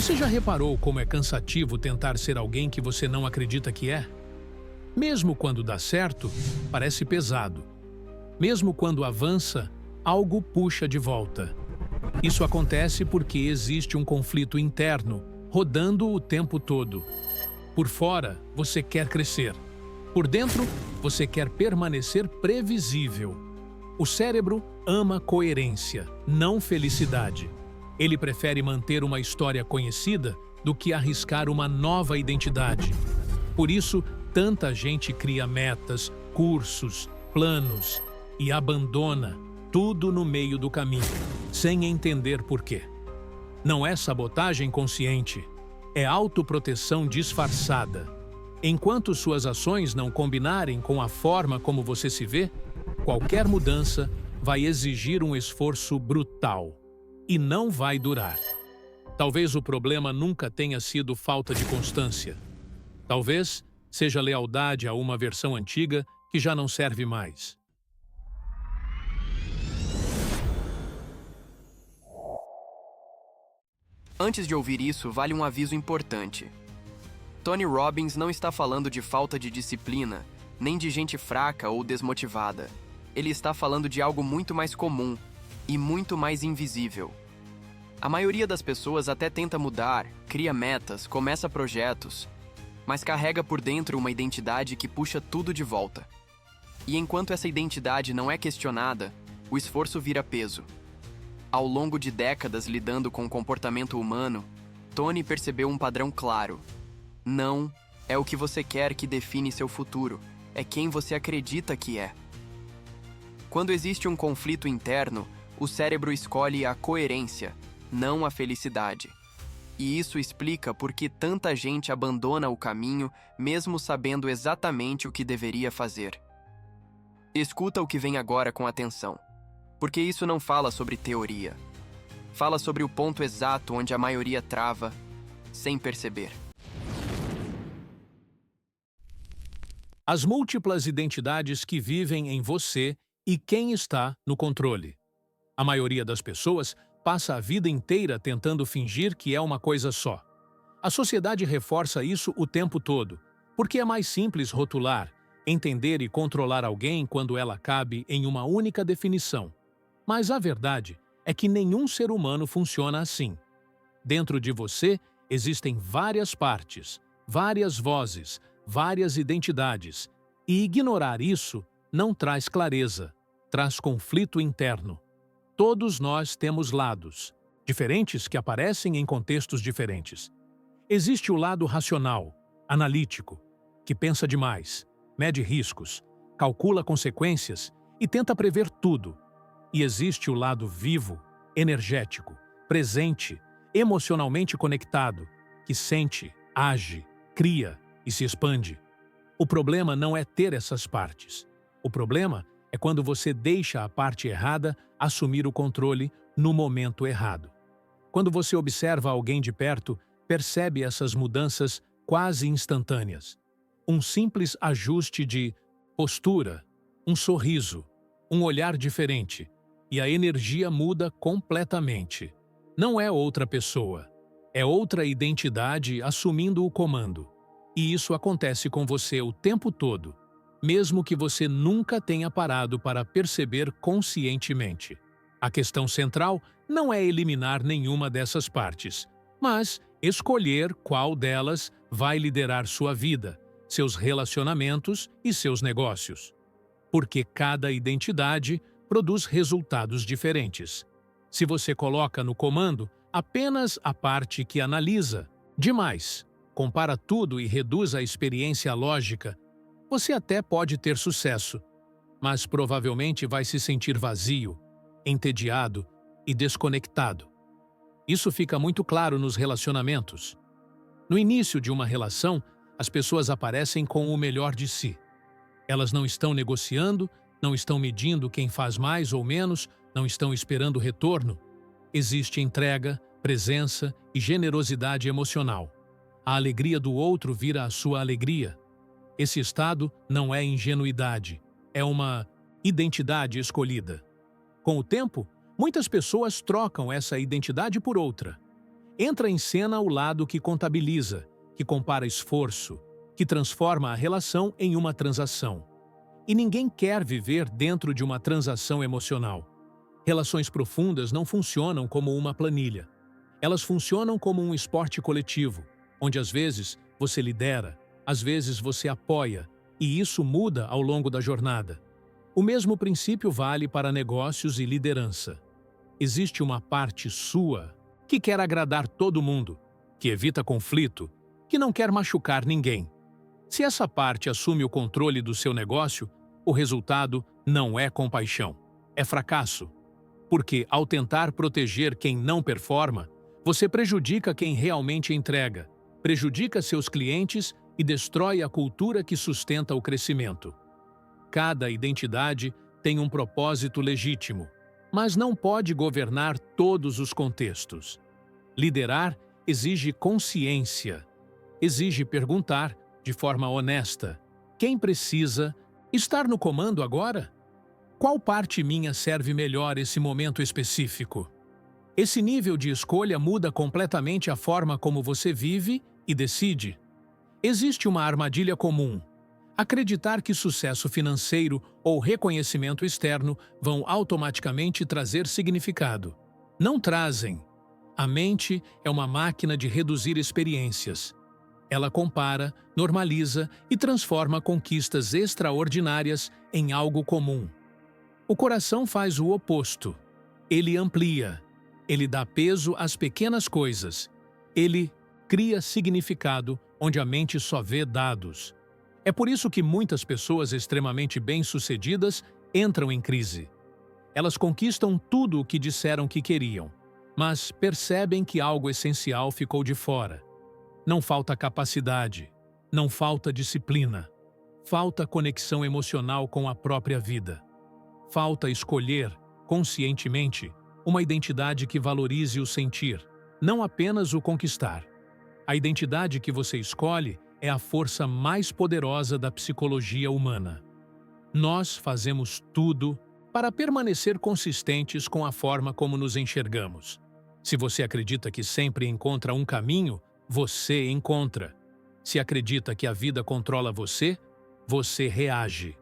Você já reparou como é cansativo tentar ser alguém que você não acredita que é? Mesmo quando dá certo, parece pesado. Mesmo quando avança, algo puxa de volta. Isso acontece porque existe um conflito interno rodando o tempo todo. Por fora, você quer crescer. Por dentro, você quer permanecer previsível. O cérebro ama coerência, não felicidade. Ele prefere manter uma história conhecida do que arriscar uma nova identidade. Por isso, tanta gente cria metas, cursos, planos e abandona tudo no meio do caminho, sem entender por quê. Não é sabotagem consciente, é autoproteção disfarçada. Enquanto suas ações não combinarem com a forma como você se vê, qualquer mudança vai exigir um esforço brutal e não vai durar. Talvez o problema nunca tenha sido falta de constância. Talvez seja lealdade a uma versão antiga que já não serve mais. Antes de ouvir isso, vale um aviso importante. Tony Robbins não está falando de falta de disciplina, nem de gente fraca ou desmotivada. Ele está falando de algo muito mais comum e muito mais invisível. A maioria das pessoas até tenta mudar, cria metas, começa projetos, mas carrega por dentro uma identidade que puxa tudo de volta. E enquanto essa identidade não é questionada, o esforço vira peso. Ao longo de décadas lidando com o comportamento humano, Tony percebeu um padrão claro. Não é o que você quer que define seu futuro, é quem você acredita que é. Quando existe um conflito interno, o cérebro escolhe a coerência, não a felicidade. E isso explica por que tanta gente abandona o caminho, mesmo sabendo exatamente o que deveria fazer. Escuta o que vem agora com atenção, porque isso não fala sobre teoria. Fala sobre o ponto exato onde a maioria trava, sem perceber. As múltiplas identidades que vivem em você e quem está no controle. A maioria das pessoas passa a vida inteira tentando fingir que é uma coisa só. A sociedade reforça isso o tempo todo, porque é mais simples rotular, entender e controlar alguém quando ela cabe em uma única definição. Mas a verdade é que nenhum ser humano funciona assim. Dentro de você existem várias partes, várias vozes, várias identidades, e ignorar isso não traz clareza, traz conflito interno. Todos nós temos lados, diferentes que aparecem em contextos diferentes. Existe o lado racional, analítico, que pensa demais, mede riscos, calcula consequências e tenta prever tudo. E existe o lado vivo, energético, presente, emocionalmente conectado, que sente, age, cria e se expande. O problema não é ter essas partes. O problema é quando você deixa a parte errada assumir o controle no momento errado. Quando você observa alguém de perto, percebe essas mudanças quase instantâneas. Um simples ajuste de postura, um sorriso, um olhar diferente, e a energia muda completamente. Não é outra pessoa, é outra identidade assumindo o comando. E isso acontece com você o tempo todo, mesmo que você nunca tenha parado para perceber conscientemente. A questão central não é eliminar nenhuma dessas partes, mas escolher qual delas vai liderar sua vida, seus relacionamentos e seus negócios. Porque cada identidade produz resultados diferentes. Se você coloca no comando apenas a parte que analisa demais, compara tudo e reduz a experiência lógica, você até pode ter sucesso, mas provavelmente vai se sentir vazio, entediado e desconectado. Isso fica muito claro nos relacionamentos. No início de uma relação, as pessoas aparecem com o melhor de si. Elas não estão negociando, não estão medindo quem faz mais ou menos, não estão esperando retorno. Existe entrega, presença e generosidade emocional. A alegria do outro vira a sua alegria. Esse estado não é ingenuidade, é uma identidade escolhida. Com o tempo, muitas pessoas trocam essa identidade por outra. Entra em cena o lado que contabiliza, que compara esforço, que transforma a relação em uma transação. E ninguém quer viver dentro de uma transação emocional. Relações profundas não funcionam como uma planilha. Elas funcionam como um esporte coletivo, onde às vezes você lidera, às vezes você apoia, e isso muda ao longo da jornada. O mesmo princípio vale para negócios e liderança. Existe uma parte sua que quer agradar todo mundo, que evita conflito, que não quer machucar ninguém. Se essa parte assume o controle do seu negócio, o resultado não é compaixão, é fracasso. Porque, ao tentar proteger quem não performa, você prejudica quem realmente entrega, prejudica seus clientes e destrói a cultura que sustenta o crescimento. Cada identidade tem um propósito legítimo, mas não pode governar todos os contextos. Liderar exige consciência, exige perguntar, de forma honesta, quem precisa estar no comando agora? Qual parte minha serve melhor esse momento específico? Esse nível de escolha muda completamente a forma como você vive e decide. Existe uma armadilha comum: acreditar que sucesso financeiro ou reconhecimento externo vão automaticamente trazer significado. Não trazem. A mente é uma máquina de reduzir experiências. Ela compara, normaliza e transforma conquistas extraordinárias em algo comum. O coração faz o oposto. Ele amplia. Ele dá peso às pequenas coisas. Ele cria significado onde a mente só vê dados. É por isso que muitas pessoas extremamente bem-sucedidas entram em crise. Elas conquistam tudo o que disseram que queriam, mas percebem que algo essencial ficou de fora. Não falta capacidade, não falta disciplina, falta conexão emocional com a própria vida. Falta escolher, conscientemente, uma identidade que valorize o sentir, não apenas o conquistar. A identidade que você escolhe é a força mais poderosa da psicologia humana. Nós fazemos tudo para permanecer consistentes com a forma como nos enxergamos. Se você acredita que sempre encontra um caminho, você encontra. Se acredita que a vida controla você, você reage.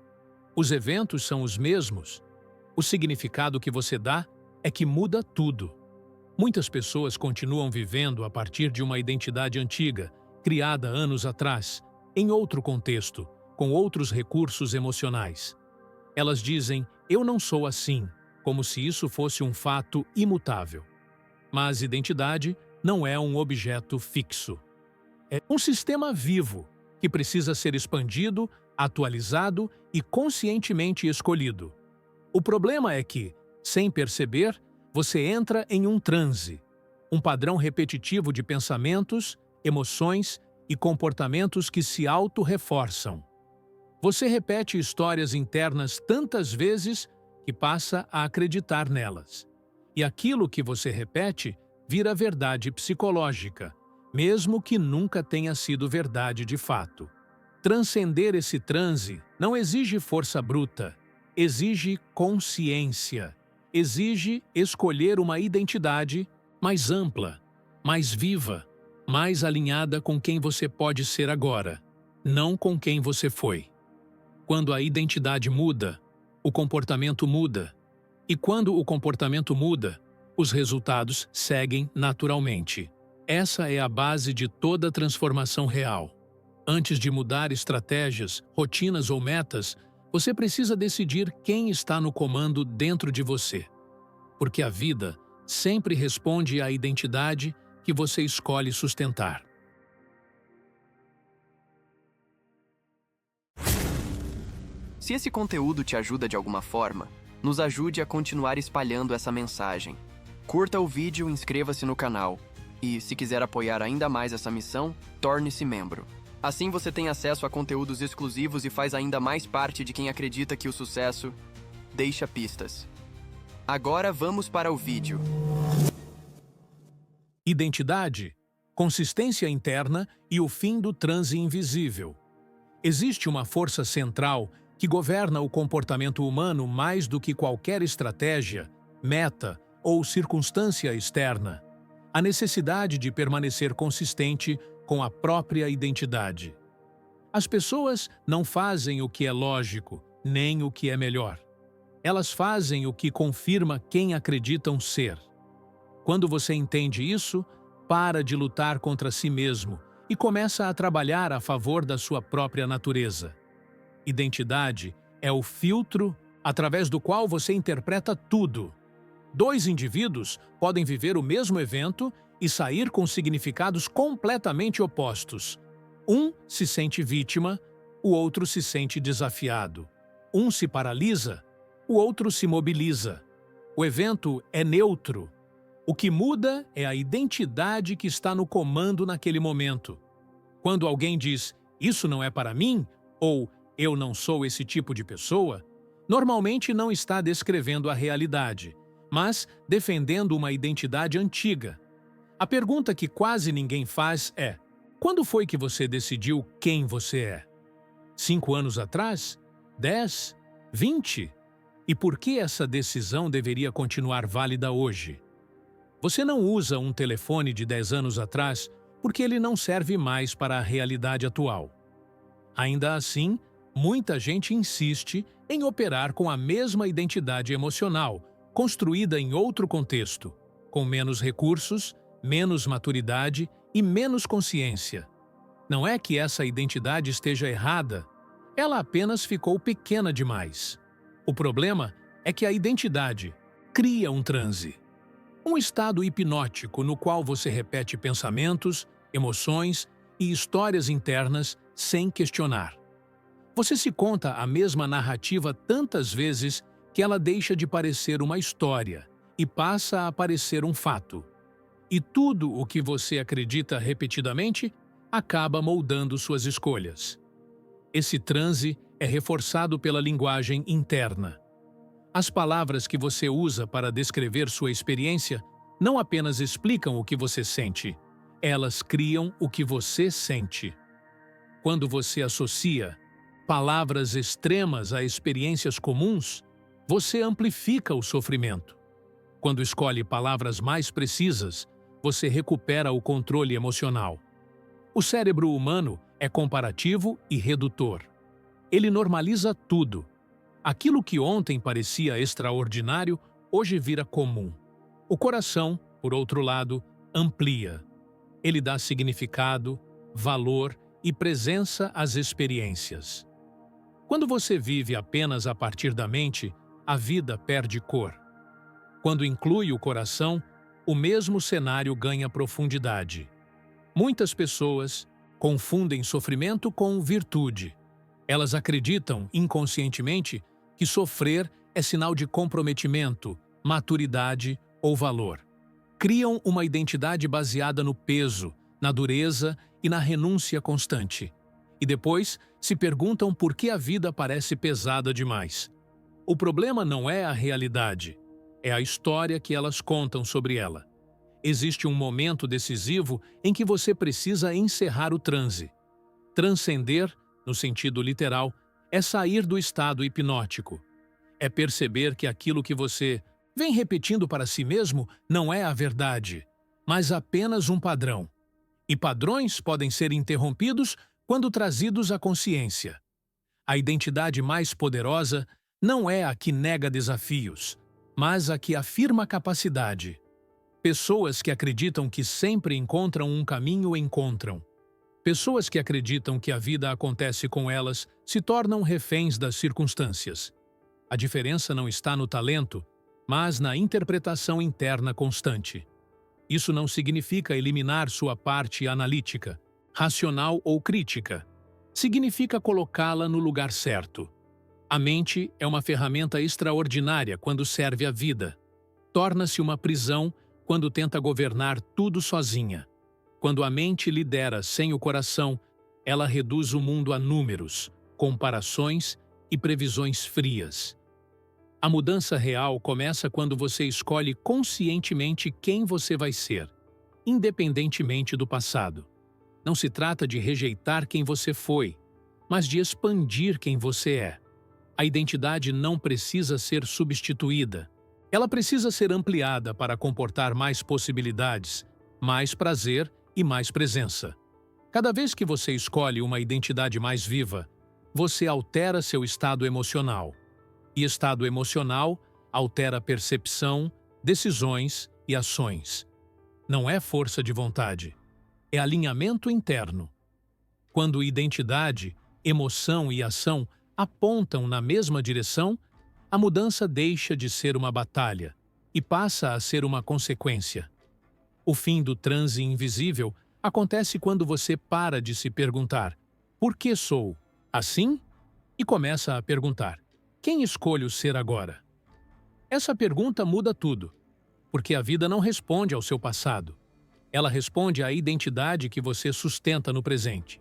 Os eventos são os mesmos. O significado que você dá é que muda tudo. Muitas pessoas continuam vivendo a partir de uma identidade antiga, criada anos atrás, em outro contexto, com outros recursos emocionais. Elas dizem, eu não sou assim, como se isso fosse um fato imutável. Mas identidade não é um objeto fixo. É um sistema vivo, que precisa ser expandido, atualizado e conscientemente escolhido. O problema é que, sem perceber, você entra em um transe, um padrão repetitivo de pensamentos, emoções e comportamentos que se auto-reforçam. Você repete histórias internas tantas vezes que passa a acreditar nelas. E aquilo que você repete vira verdade psicológica, mesmo que nunca tenha sido verdade de fato. Transcender esse transe não exige força bruta, exige consciência, exige escolher uma identidade mais ampla, mais viva, mais alinhada com quem você pode ser agora, não com quem você foi. Quando a identidade muda, o comportamento muda. E quando o comportamento muda, os resultados seguem naturalmente. Essa é a base de toda transformação real. Antes de mudar estratégias, rotinas ou metas, você precisa decidir quem está no comando dentro de você. Porque a vida sempre responde à identidade que você escolhe sustentar. Se esse conteúdo te ajuda de alguma forma, nos ajude a continuar espalhando essa mensagem. Curta o vídeo e inscreva-se no canal. E, se quiser apoiar ainda mais essa missão, torne-se membro. Assim você tem acesso a conteúdos exclusivos e faz ainda mais parte de quem acredita que o sucesso deixa pistas. Agora vamos para o vídeo. Identidade, consistência interna e o fim do transe invisível. Existe uma força central que governa o comportamento humano mais do que qualquer estratégia, meta ou circunstância externa. a necessidade de permanecer consistente com a própria identidade. As pessoas não fazem o que é lógico, nem o que é melhor. Elas fazem o que confirma quem acreditam ser. Quando você entende isso, para de lutar contra si mesmo e começa a trabalhar a favor da sua própria natureza. Identidade é o filtro através do qual você interpreta tudo. Dois indivíduos podem viver o mesmo evento e sair com significados completamente opostos. Um se sente vítima, o outro se sente desafiado. Um se paralisa, o outro se mobiliza. O evento é neutro. O que muda é a identidade que está no comando naquele momento. Quando alguém diz, "Isso não é para mim", ou "Eu não sou esse tipo de pessoa", normalmente não está descrevendo a realidade, mas defendendo uma identidade antiga. A pergunta que quase ninguém faz é: quando foi que você decidiu quem você é? 5 anos atrás? 10? 20? E por que essa decisão deveria continuar válida hoje? Você não usa um telefone de 10 anos atrás porque ele não serve mais para a realidade atual. Ainda assim, muita gente insiste em operar com a mesma identidade emocional, construída em outro contexto, com menos recursos, menos maturidade e menos consciência. Não é que essa identidade esteja errada, ela apenas ficou pequena demais. O problema é que a identidade cria um transe. Um estado hipnótico no qual você repete pensamentos, emoções e histórias internas sem questionar. Você se conta a mesma narrativa tantas vezes que ela deixa de parecer uma história e passa a parecer um fato. E tudo o que você acredita repetidamente acaba moldando suas escolhas. Esse transe é reforçado pela linguagem interna. As palavras que você usa para descrever sua experiência não apenas explicam o que você sente, elas criam o que você sente. Quando você associa palavras extremas a experiências comuns, você amplifica o sofrimento. Quando escolhe palavras mais precisas, você recupera o controle emocional. O cérebro humano é comparativo e redutor. Ele normaliza tudo. Aquilo que ontem parecia extraordinário, hoje vira comum. O coração, por outro lado, amplia. Ele dá significado, valor e presença às experiências. Quando você vive apenas a partir da mente, a vida perde cor. Quando inclui o coração, o mesmo cenário ganha profundidade. Muitas pessoas confundem sofrimento com virtude. Elas acreditam, inconscientemente, que sofrer é sinal de comprometimento, maturidade ou valor. Criam uma identidade baseada no peso, na dureza e na renúncia constante. E depois se perguntam por que a vida parece pesada demais. O problema não é a realidade, é a história que elas contam sobre ela. Existe um momento decisivo em que você precisa encerrar o transe. Transcender, no sentido literal, é sair do estado hipnótico. É perceber que aquilo que você vem repetindo para si mesmo não é a verdade, mas apenas um padrão. E padrões podem ser interrompidos quando trazidos à consciência. A identidade mais poderosa não é a que nega desafios, mas a que afirma capacidade. Pessoas que acreditam que sempre encontram um caminho encontram. Pessoas que acreditam que a vida acontece com elas se tornam reféns das circunstâncias. A diferença não está no talento, mas na interpretação interna constante. Isso não significa eliminar sua parte analítica, racional ou crítica. Significa colocá-la no lugar certo. A mente é uma ferramenta extraordinária quando serve à vida. Torna-se uma prisão quando tenta governar tudo sozinha. Quando a mente lidera sem o coração, ela reduz o mundo a números, comparações e previsões frias. A mudança real começa quando você escolhe conscientemente quem você vai ser, independentemente do passado. Não se trata de rejeitar quem você foi, mas de expandir quem você é. A identidade não precisa ser substituída. Ela precisa ser ampliada para comportar mais possibilidades, mais prazer e mais presença. Cada vez que você escolhe uma identidade mais viva, você altera seu estado emocional. E estado emocional altera percepção, decisões e ações. Não é força de vontade, é alinhamento interno. Quando identidade, emoção e ação apontam na mesma direção, a mudança deixa de ser uma batalha e passa a ser uma consequência. O fim do transe invisível acontece quando você para de se perguntar "por que sou assim?" e começa a perguntar "quem escolho ser agora?" Essa pergunta muda tudo, porque a vida não responde ao seu passado. Ela responde à identidade que você sustenta no presente.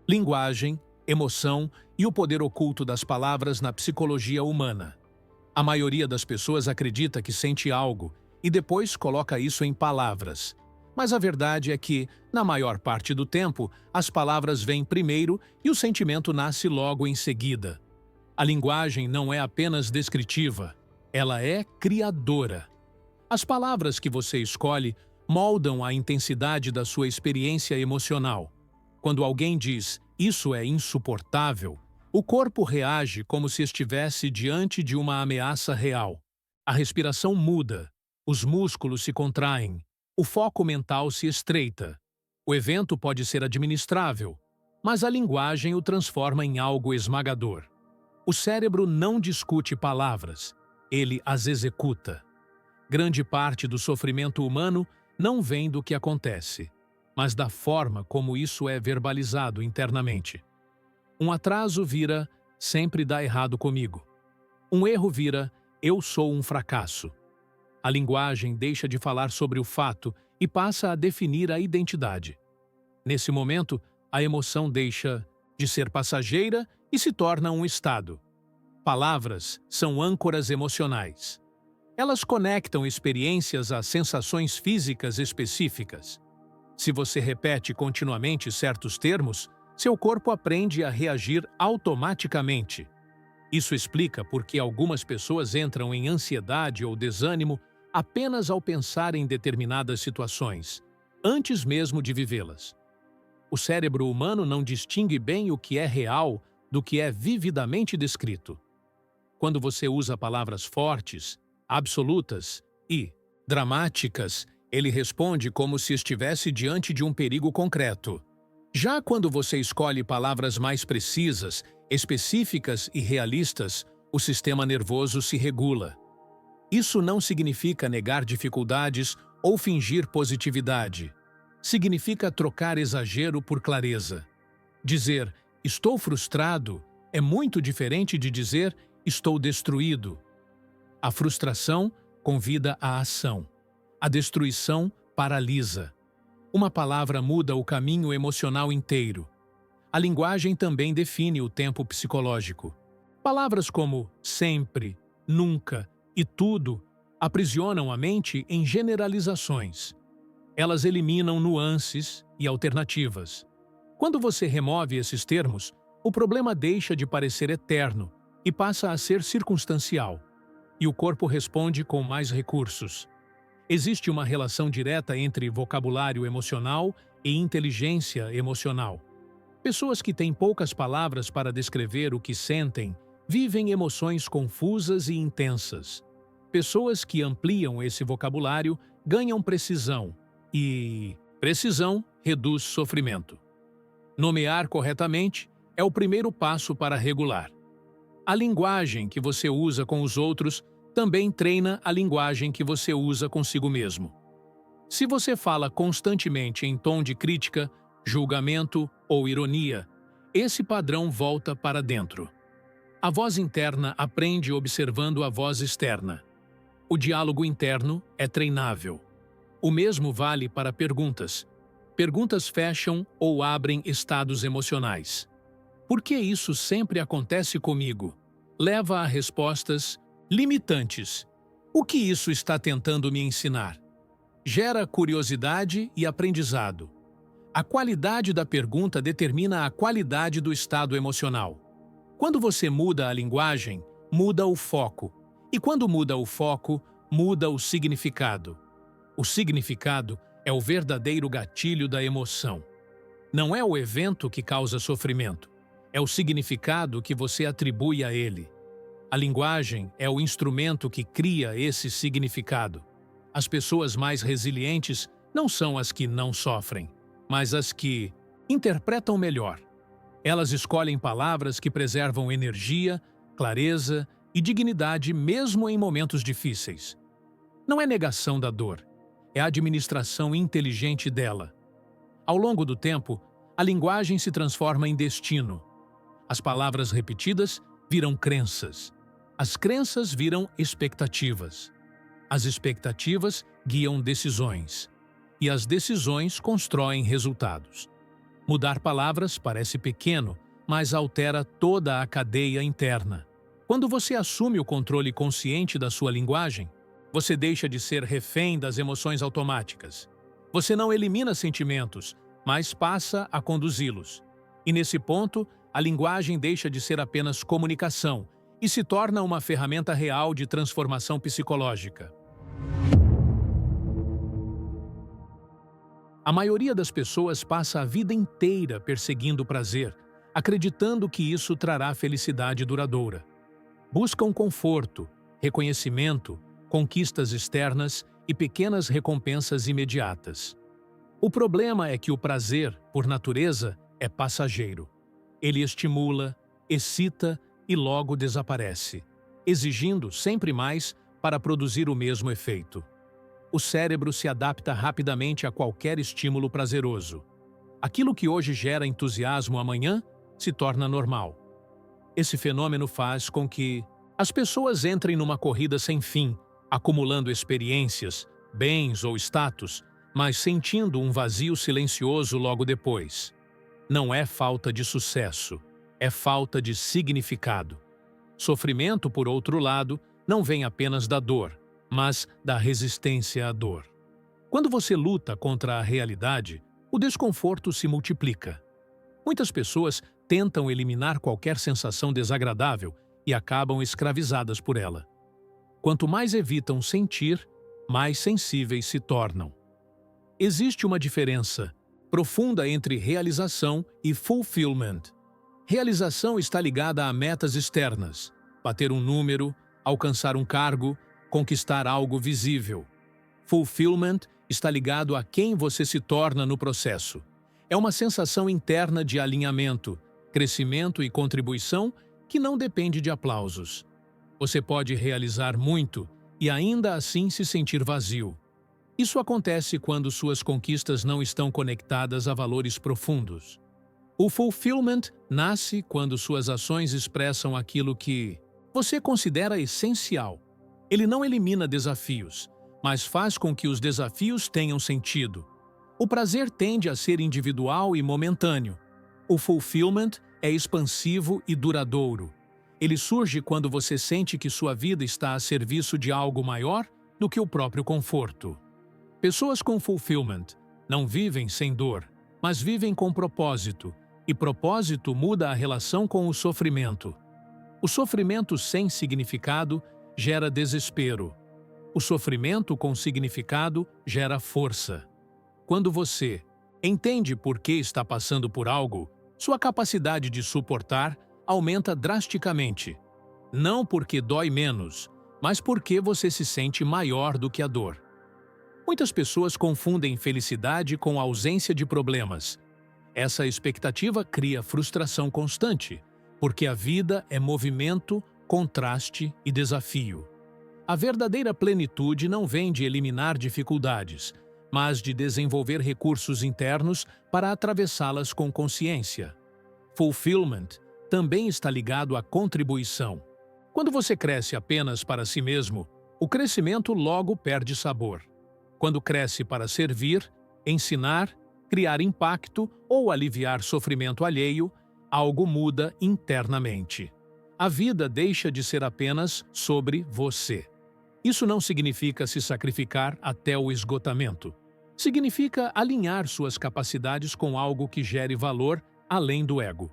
Linguagem, emoção e o poder oculto das palavras na psicologia humana. A maioria das pessoas acredita que sente algo e depois coloca isso em palavras. Mas a verdade é que, na maior parte do tempo, as palavras vêm primeiro e o sentimento nasce logo em seguida. A linguagem não é apenas descritiva, ela é criadora. As palavras que você escolhe moldam a intensidade da sua experiência emocional. Quando alguém diz "isso é insuportável", o corpo reage como se estivesse diante de uma ameaça real. A respiração muda, os músculos se contraem, o foco mental se estreita. O evento pode ser administrável, mas a linguagem o transforma em algo esmagador. O cérebro não discute palavras, ele as executa. Grande parte do sofrimento humano não vem do que acontece, mas da forma como isso é verbalizado internamente. Um atraso vira "sempre dá errado comigo". Um erro vira "eu sou um fracasso". A linguagem deixa de falar sobre o fato e passa a definir a identidade. Nesse momento, a emoção deixa de ser passageira e se torna um estado. Palavras são âncoras emocionais. Elas conectam experiências a sensações físicas específicas. Se você repete continuamente certos termos, seu corpo aprende a reagir automaticamente. Isso explica por que algumas pessoas entram em ansiedade ou desânimo apenas ao pensar em determinadas situações, antes mesmo de vivê-las. O cérebro humano não distingue bem o que é real do que é vividamente descrito. Quando você usa palavras fortes, absolutas e dramáticas, ele responde como se estivesse diante de um perigo concreto. Já quando você escolhe palavras mais precisas, específicas e realistas, o sistema nervoso se regula. Isso não significa negar dificuldades ou fingir positividade. Significa trocar exagero por clareza. Dizer "estou frustrado" é muito diferente de dizer "estou destruído". A frustração convida à ação. A destruição paralisa. Uma palavra muda o caminho emocional inteiro. A linguagem também define o tempo psicológico. Palavras como sempre, nunca e tudo aprisionam a mente em generalizações. Elas eliminam nuances e alternativas. Quando você remove esses termos, o problema deixa de parecer eterno e passa a ser circunstancial. E o corpo responde com mais recursos. Existe uma relação direta entre vocabulário emocional e inteligência emocional. Pessoas que têm poucas palavras para descrever o que sentem vivem emoções confusas e intensas. Pessoas que ampliam esse vocabulário ganham precisão, e precisão reduz sofrimento. Nomear corretamente é o primeiro passo para regular. A linguagem que você usa com os outros também treina a linguagem que você usa consigo mesmo. Se você fala constantemente em tom de crítica, julgamento ou ironia, esse padrão volta para dentro. A voz interna aprende observando a voz externa. O diálogo interno é treinável. O mesmo vale para perguntas. Perguntas fecham ou abrem estados emocionais. Por que isso sempre acontece comigo? Leva a respostas limitantes. O que isso está tentando me ensinar? Gera curiosidade e aprendizado. A qualidade da pergunta determina a qualidade do estado emocional. Quando você muda a linguagem, muda o foco. E quando muda o foco, muda o significado. O significado é o verdadeiro gatilho da emoção. Não é o evento que causa sofrimento, é o significado que você atribui a ele. A linguagem é o instrumento que cria esse significado. As pessoas mais resilientes não são as que não sofrem, mas as que interpretam melhor. Elas escolhem palavras que preservam energia, clareza e dignidade mesmo em momentos difíceis. Não é negação da dor, é a administração inteligente dela. Ao longo do tempo, a linguagem se transforma em destino. As palavras repetidas viram crenças. As crenças viram expectativas. As expectativas guiam decisões. E as decisões constroem resultados. Mudar palavras parece pequeno, mas altera toda a cadeia interna. Quando você assume o controle consciente da sua linguagem, você deixa de ser refém das emoções automáticas. Você não elimina sentimentos, mas passa a conduzi-los. E nesse ponto, a linguagem deixa de ser apenas comunicação e se torna uma ferramenta real de transformação psicológica. A maioria das pessoas passa a vida inteira perseguindo o prazer, acreditando que isso trará felicidade duradoura. Buscam conforto, reconhecimento, conquistas externas e pequenas recompensas imediatas. O problema é que o prazer, por natureza, é passageiro. Ele estimula, excita e logo desaparece, exigindo sempre mais para produzir o mesmo efeito. O cérebro se adapta rapidamente a qualquer estímulo prazeroso. Aquilo que hoje gera entusiasmo amanhã se torna normal. Esse fenômeno faz com que as pessoas entrem numa corrida sem fim, acumulando experiências, bens ou status, mas sentindo um vazio silencioso logo depois. Não é falta de sucesso, é falta de significado. Sofrimento, por outro lado, não vem apenas da dor, mas da resistência à dor. Quando você luta contra a realidade, o desconforto se multiplica. Muitas pessoas tentam eliminar qualquer sensação desagradável e acabam escravizadas por ela. Quanto mais evitam sentir, mais sensíveis se tornam. Existe uma diferença profunda entre realização e fulfillment. Realização está ligada a metas externas, bater um número, alcançar um cargo, conquistar algo visível. Fulfillment está ligado a quem você se torna no processo. É uma sensação interna de alinhamento, crescimento e contribuição que não depende de aplausos. Você pode realizar muito e ainda assim se sentir vazio. Isso acontece quando suas conquistas não estão conectadas a valores profundos. O fulfillment nasce quando suas ações expressam aquilo que você considera essencial. Ele não elimina desafios, mas faz com que os desafios tenham sentido. O prazer tende a ser individual e momentâneo. O fulfillment é expansivo e duradouro. Ele surge quando você sente que sua vida está a serviço de algo maior do que o próprio conforto. Pessoas com fulfillment não vivem sem dor, mas vivem com propósito, e propósito muda a relação com o sofrimento. O sofrimento sem significado gera desespero. O sofrimento com significado gera força. Quando você entende por que está passando por algo, sua capacidade de suportar aumenta drasticamente. Não porque dói menos, mas porque você se sente maior do que a dor. Muitas pessoas confundem felicidade com ausência de problemas. Essa expectativa cria frustração constante, porque a vida é movimento, contraste e desafio. A verdadeira plenitude não vem de eliminar dificuldades, mas de desenvolver recursos internos para atravessá-las com consciência. Fulfillment também está ligado à contribuição. Quando você cresce apenas para si mesmo, o crescimento logo perde sabor. Quando cresce para servir, ensinar, criar impacto ou aliviar sofrimento alheio, algo muda internamente. A vida deixa de ser apenas sobre você. Isso não significa se sacrificar até o esgotamento. Significa alinhar suas capacidades com algo que gere valor além do ego.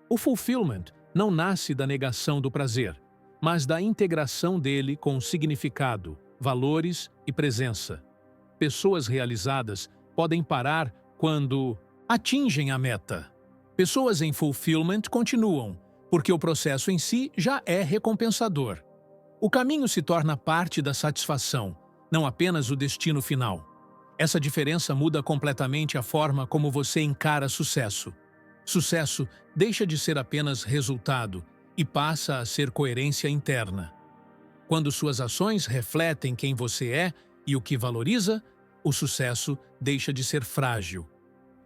O fulfillment não nasce da negação do prazer, mas da integração dele com o significado, valores e presença. Pessoas realizadas podem parar quando atingem a meta. Pessoas em fulfillment continuam, porque o processo em si já é recompensador. O caminho se torna parte da satisfação, não apenas o destino final. Essa diferença muda completamente a forma como você encara sucesso. Sucesso deixa de ser apenas resultado e passa a ser coerência interna. Quando suas ações refletem quem você é e o que valoriza, o sucesso deixa de ser frágil.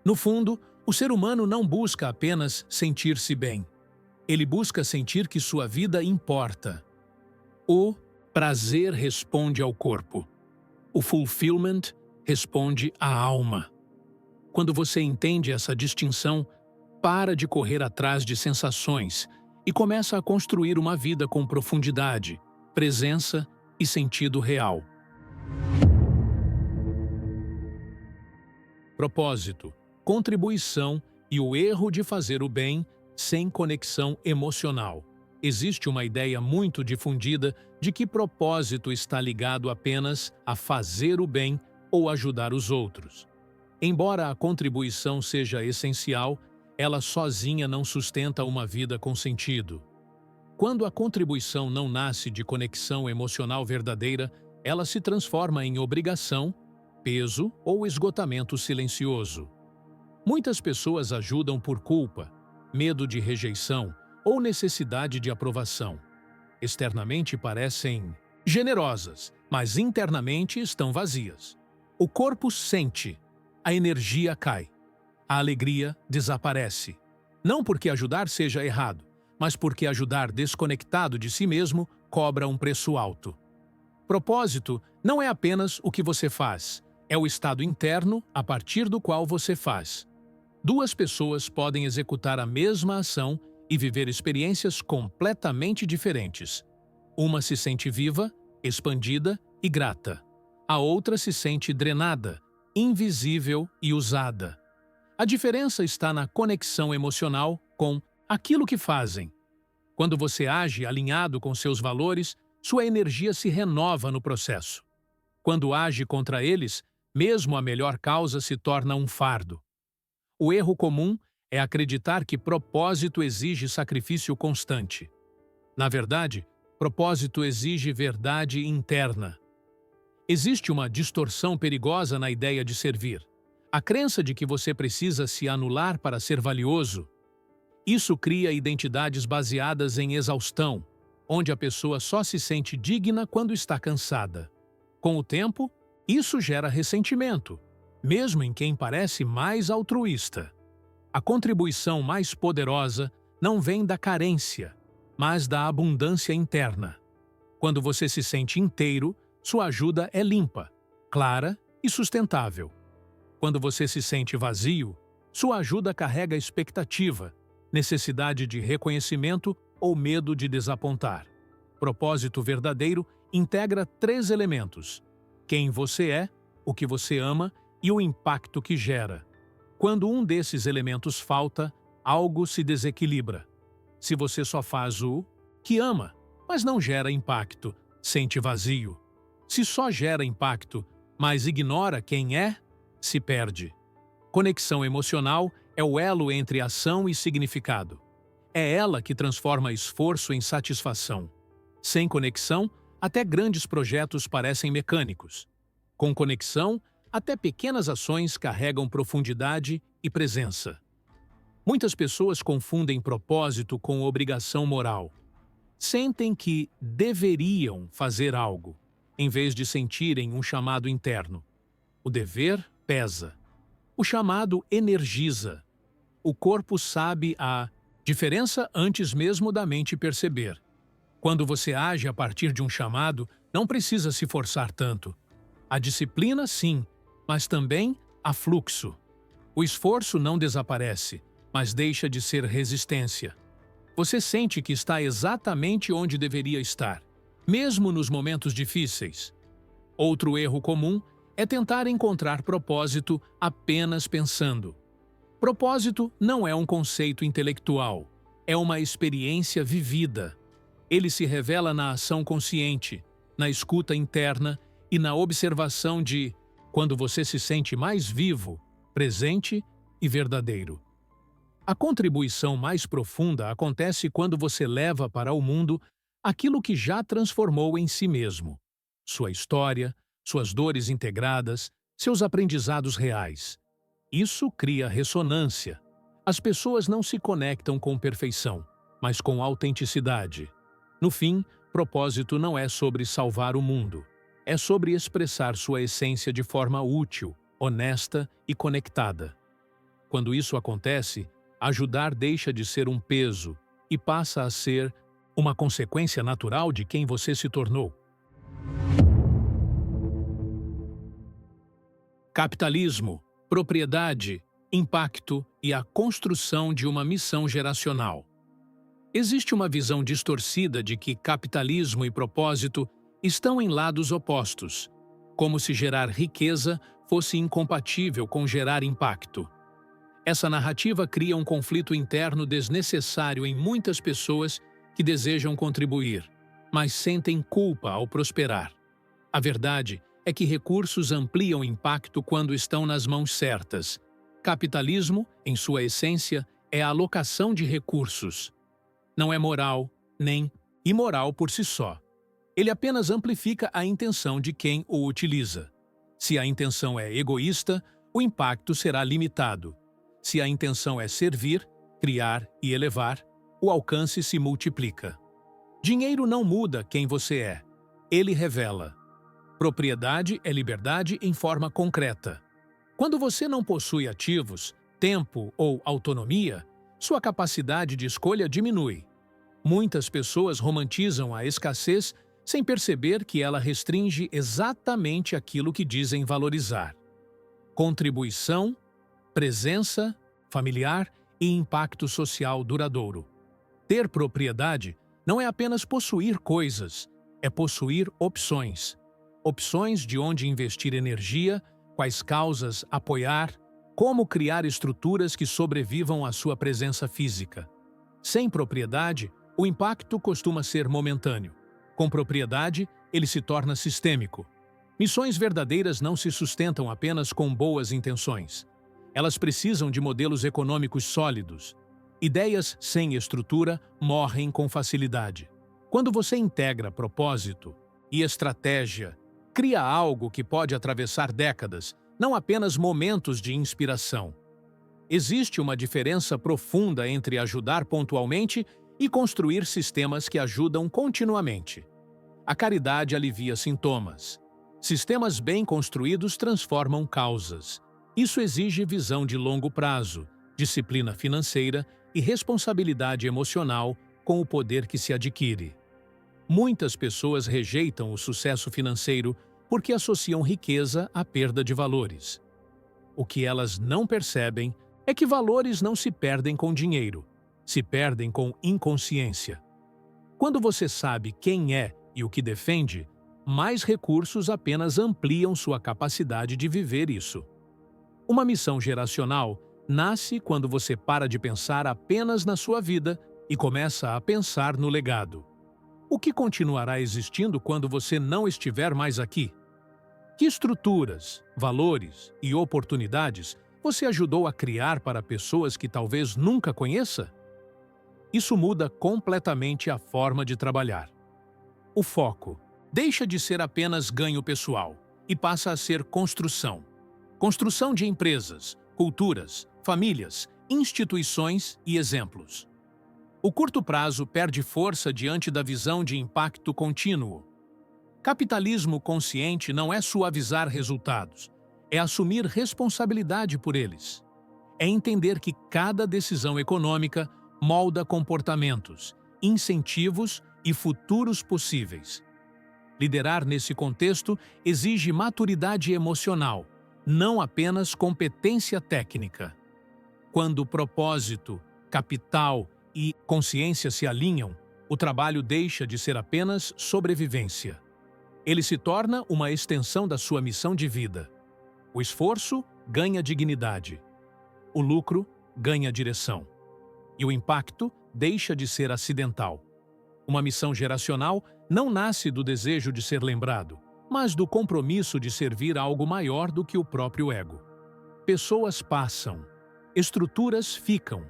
No fundo, o ser humano não busca apenas sentir-se bem. Ele busca sentir que sua vida importa. O prazer responde ao corpo. O fulfillment responde à alma. Quando você entende essa distinção, para de correr atrás de sensações e começa a construir uma vida com profundidade, presença e sentido real. Propósito, contribuição e o erro de fazer o bem sem conexão emocional. Existe uma ideia muito difundida de que propósito está ligado apenas a fazer o bem ou ajudar os outros. Embora a contribuição seja essencial, ela sozinha não sustenta uma vida com sentido. Quando a contribuição não nasce de conexão emocional verdadeira, ela se transforma em obrigação, peso ou esgotamento silencioso. Muitas pessoas ajudam por culpa, medo de rejeição ou necessidade de aprovação. Externamente parecem generosas, mas internamente estão vazias. O corpo sente, a energia cai, a alegria desaparece. Não porque ajudar seja errado, mas porque ajudar desconectado de si mesmo cobra um preço alto. Propósito não é apenas o que você faz, é o estado interno a partir do qual você faz. Duas pessoas podem executar a mesma ação e viver experiências completamente diferentes. Uma se sente viva, expandida e grata. A outra se sente drenada, invisível e usada. A diferença está na conexão emocional com aquilo que fazem. Quando você age alinhado com seus valores, sua energia se renova no processo. Quando age contra eles, mesmo a melhor causa se torna um fardo. O erro comum é acreditar que propósito exige sacrifício constante. Na verdade, propósito exige verdade interna. Existe uma distorção perigosa na ideia de servir. A crença de que você precisa se anular para ser valioso. Isso cria identidades baseadas em exaustão, onde a pessoa só se sente digna quando está cansada. Com o tempo, isso gera ressentimento, mesmo em quem parece mais altruísta. A contribuição mais poderosa não vem da carência, mas da abundância interna. Quando você se sente inteiro, sua ajuda é limpa, clara e sustentável. Quando você se sente vazio, sua ajuda carrega expectativa, necessidade de reconhecimento ou medo de desapontar. Propósito verdadeiro integra 3 elementos: quem você é, o que você ama e o impacto que gera. Quando um desses elementos falta, algo se desequilibra. Se você só faz o que ama, mas não gera impacto, sente vazio. Se só gera impacto, mas ignora quem é, se perde. Conexão emocional é o elo entre ação e significado. É ela que transforma esforço em satisfação. Sem conexão, até grandes projetos parecem mecânicos. Com conexão, até pequenas ações carregam profundidade e presença. Muitas pessoas confundem propósito com obrigação moral. Sentem que deveriam fazer algo, em vez de sentirem um chamado interno. O dever pesa. O chamado energiza. O corpo sabe a diferença antes mesmo da mente perceber. Quando você age a partir de um chamado, não precisa se forçar tanto. A disciplina, sim, mas também há fluxo. O esforço não desaparece, mas deixa de ser resistência. Você sente que está exatamente onde deveria estar, mesmo nos momentos difíceis. Outro erro comum é tentar encontrar propósito apenas pensando. Propósito não é um conceito intelectual, é uma experiência vivida. Ele se revela na ação consciente, na escuta interna e na observação de quando você se sente mais vivo, presente e verdadeiro. A contribuição mais profunda acontece quando você leva para o mundo aquilo que já transformou em si mesmo. Sua história, suas dores integradas, seus aprendizados reais. Isso cria ressonância. As pessoas não se conectam com perfeição, mas com autenticidade. No fim, propósito não é sobre salvar o mundo. É sobre expressar sua essência de forma útil, honesta e conectada. Quando isso acontece, ajudar deixa de ser um peso e passa a ser uma consequência natural de quem você se tornou. Capitalismo, propriedade, impacto e a construção de uma missão geracional. Existe uma visão distorcida de que capitalismo e propósito estão em lados opostos, como se gerar riqueza fosse incompatível com gerar impacto. Essa narrativa cria um conflito interno desnecessário em muitas pessoas que desejam contribuir, mas sentem culpa ao prosperar. A verdade é que recursos ampliam impacto quando estão nas mãos certas. Capitalismo, em sua essência, é a alocação de recursos. Não é moral, nem imoral por si só. Ele apenas amplifica a intenção de quem o utiliza. Se a intenção é egoísta, o impacto será limitado. Se a intenção é servir, criar e elevar, o alcance se multiplica. Dinheiro não muda quem você é. Ele revela. Propriedade é liberdade em forma concreta. Quando você não possui ativos, tempo ou autonomia, sua capacidade de escolha diminui. Muitas pessoas romantizam a escassez sem perceber que ela restringe exatamente aquilo que dizem valorizar. Contribuição, presença, familiar e impacto social duradouro. Ter propriedade não é apenas possuir coisas, é possuir opções. Opções de onde investir energia, quais causas apoiar, como criar estruturas que sobrevivam à sua presença física. Sem propriedade, o impacto costuma ser momentâneo. Com propriedade, ele se torna sistêmico. Missões verdadeiras não se sustentam apenas com boas intenções. Elas precisam de modelos econômicos sólidos. Ideias sem estrutura morrem com facilidade. Quando você integra propósito e estratégia, cria algo que pode atravessar décadas, não apenas momentos de inspiração. Existe uma diferença profunda entre ajudar pontualmente e construir sistemas que ajudam continuamente. A caridade alivia sintomas. Sistemas bem construídos transformam causas. Isso exige visão de longo prazo, disciplina financeira e responsabilidade emocional com o poder que se adquire. Muitas pessoas rejeitam o sucesso financeiro porque associam riqueza à perda de valores. O que elas não percebem é que valores não se perdem com dinheiro, se perdem com inconsciência. Quando você sabe quem é e o que defende, mais recursos apenas ampliam sua capacidade de viver isso. Uma missão geracional nasce quando você para de pensar apenas na sua vida e começa a pensar no legado. O que continuará existindo quando você não estiver mais aqui? Que estruturas, valores e oportunidades você ajudou a criar para pessoas que talvez nunca conheça? Isso muda completamente a forma de trabalhar. O foco deixa de ser apenas ganho pessoal e passa a ser construção. Construção de empresas, culturas, famílias, instituições e exemplos. O curto prazo perde força diante da visão de impacto contínuo. Capitalismo consciente não é suavizar resultados, é assumir responsabilidade por eles. É entender que cada decisão econômica molda comportamentos, incentivos e futuros possíveis. Liderar nesse contexto exige maturidade emocional, não apenas competência técnica. Quando propósito, capital e consciência se alinham, o trabalho deixa de ser apenas sobrevivência. Ele se torna uma extensão da sua missão de vida. O esforço ganha dignidade. O lucro ganha direção. E o impacto deixa de ser acidental. Uma missão geracional não nasce do desejo de ser lembrado, mas do compromisso de servir a algo maior do que o próprio ego. Pessoas passam, estruturas ficam,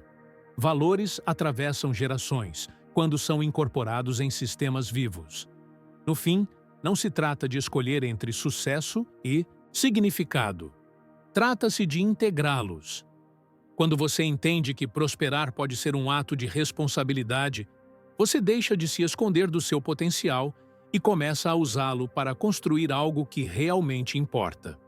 valores atravessam gerações quando são incorporados em sistemas vivos. No fim, não se trata de escolher entre sucesso e significado. Trata-se de integrá-los. Quando você entende que prosperar pode ser um ato de responsabilidade, você deixa de se esconder do seu potencial e começa a usá-lo para construir algo que realmente importa.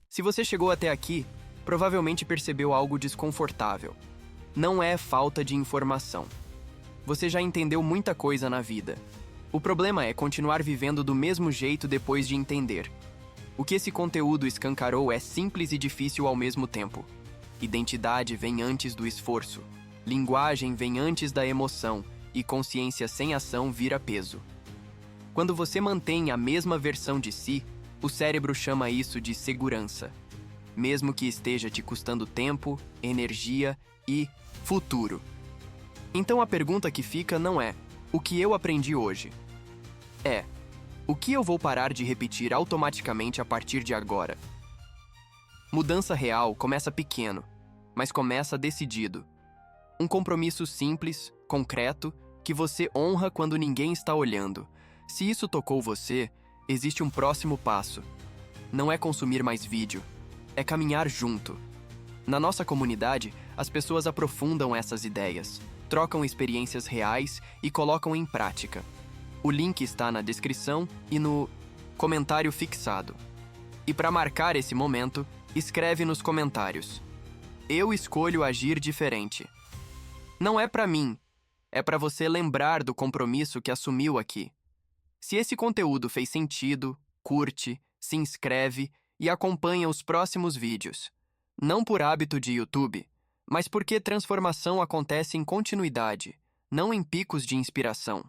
Se você chegou até aqui, provavelmente percebeu algo desconfortável. Não é falta de informação. Você já entendeu muita coisa na vida. O problema é continuar vivendo do mesmo jeito depois de entender. O que esse conteúdo escancarou é simples e difícil ao mesmo tempo. Identidade vem antes do esforço. Linguagem vem antes da emoção. E consciência sem ação vira peso. Quando você mantém a mesma versão de si, o cérebro chama isso de segurança. Mesmo que esteja te custando tempo, energia e futuro. Então a pergunta que fica não é: o que eu aprendi hoje? É: o que eu vou parar de repetir automaticamente a partir de agora? Mudança real começa pequeno, mas começa decidido. Um compromisso simples, concreto, que você honra quando ninguém está olhando. Se isso tocou você, existe um próximo passo. Não é consumir mais vídeo, é caminhar junto. Na nossa comunidade, as pessoas aprofundam essas ideias, trocam experiências reais e colocam em prática. O link está na descrição e no comentário fixado. E para marcar esse momento, escreve nos comentários: eu escolho agir diferente. Não é para mim, é para você lembrar do compromisso que assumiu aqui. Se esse conteúdo fez sentido, curte, se inscreve e acompanha os próximos vídeos. Não por hábito de YouTube, mas porque transformação acontece em continuidade, não em picos de inspiração.